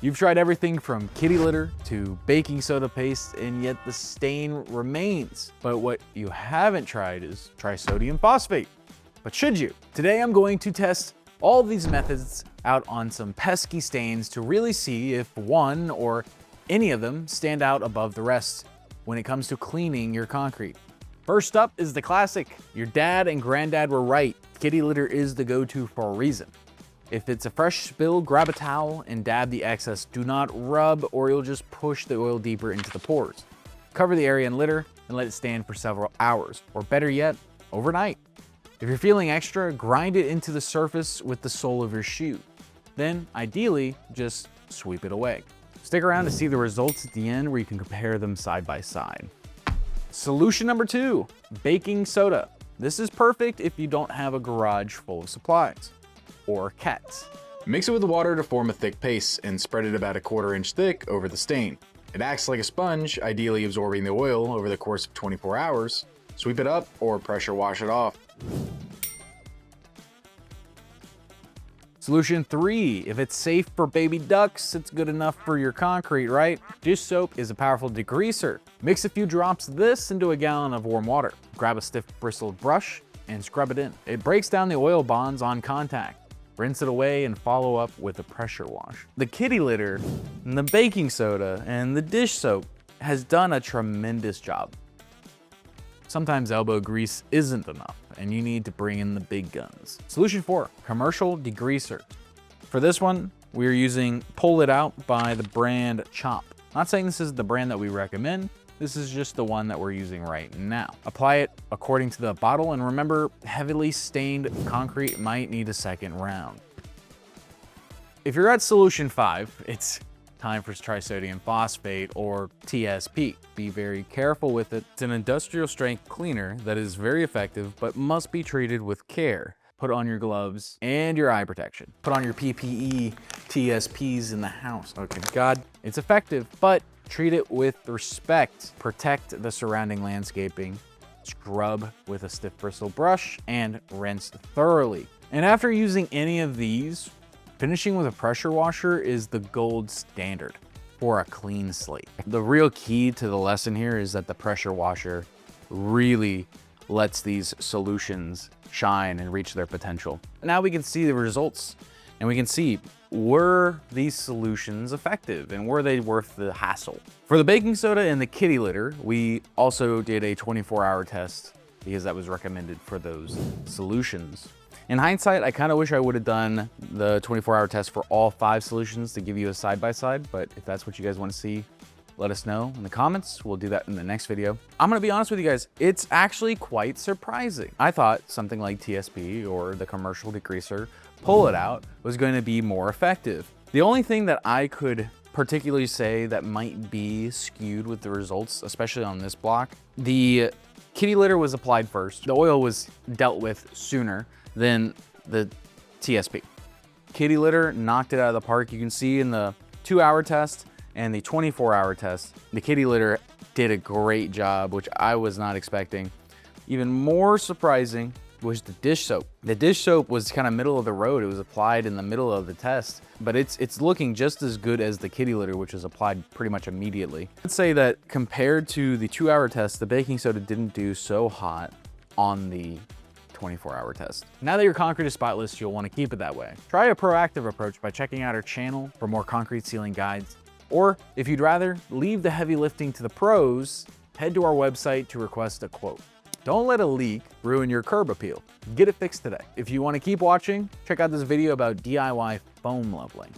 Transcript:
You've tried everything from kitty litter to baking soda paste, and yet the stain remains. But what you haven't tried is Trisodium Phosphate. But should you? Today I'm going to test all these methods out on some pesky stains to really see if one or any of them stand out above the rest when it comes to cleaning your concrete. First up is the classic. Your dad and granddad were right. Kitty litter is the go-to for a reason. If it's a fresh spill, grab a towel and dab the excess. Do not rub or you'll just push the oil deeper into the pores. Cover the area in litter and let it stand for several hours, or better yet, overnight. If you're feeling extra, grind it into the surface with the sole of your shoe. Then, ideally, just sweep it away. Stick around to see the results at the end where you can compare them side by side. Solution number 2, baking soda. This is perfect if you don't have a garage full of supplies or cats. Mix it with the water to form a thick paste and spread it about 1/4 inch thick over the stain. It acts like a sponge, ideally absorbing the oil over the course of 24 hours. Sweep it up or pressure wash it off. Solution 3, if it's safe for baby ducks, it's good enough for your concrete, right? Dish soap is a powerful degreaser. Mix a few drops of this into a gallon of warm water. Grab a stiff bristled brush and scrub it in. It breaks down the oil bonds on contact. Rinse it away and follow up with a pressure wash. The kitty litter, and the baking soda, and the dish soap has done a tremendous job. Sometimes elbow grease isn't enough, and you need to bring in the big guns. Solution 4, commercial degreaser. For this one, we're using Pull It Out by the brand Chop. Not saying this is the brand that we recommend, this is just the one that we're using right now. Apply it according to the bottle, and remember, heavily stained concrete might need a second round. If you're at solution 5, it's time for Trisodium Phosphate, or TSP. Be very careful with it. It's an industrial strength cleaner that is very effective, but must be treated with care. Put on your gloves and your eye protection. Put on your PPE TSPs in the house. Okay, God, it's effective, but treat it with respect. Protect the surrounding landscaping. Scrub with a stiff bristle brush and rinse thoroughly. And after using any of these, finishing with a pressure washer is the gold standard for a clean slate. The real key to the lesson here is that the pressure washer really lets these solutions shine and reach their potential. Now we can see the results and we can see, were these solutions effective and were they worth the hassle? For the baking soda and the kitty litter, we also did a 24-hour test because that was recommended for those solutions. In hindsight, I kind of wish I would have done the 24-hour test for all 5 solutions to give you a side-by-side, but if that's what you guys want to see, let us know in the comments. We'll do that in the next video. I'm gonna be honest with you guys, it's actually quite surprising. I thought something like TSP or the commercial degreaser, Pull It Out, was going to be more effective. The only thing that I could particularly say that might be skewed with the results, especially on this block, the kitty litter was applied first. The oil was dealt with sooner than the TSP. Kitty litter knocked it out of the park. You can see in the 2-hour test and the 24-hour test, the kitty litter did a great job, which I was not expecting. Even more surprising was the dish soap. The dish soap was kind of middle of the road. It was applied in the middle of the test, but it's looking just as good as the kitty litter, which was applied pretty much immediately. I'd say that compared to the 2-hour test, the baking soda didn't do so hot on the 24-hour test. Now that your concrete is spotless, you'll want to keep it that way. Try a proactive approach by checking out our channel for more concrete sealing guides. Or if you'd rather leave the heavy lifting to the pros, head to our website to request a quote. Don't let a leak ruin your curb appeal. Get it fixed today. If you want to keep watching, check out this video about DIY foam leveling.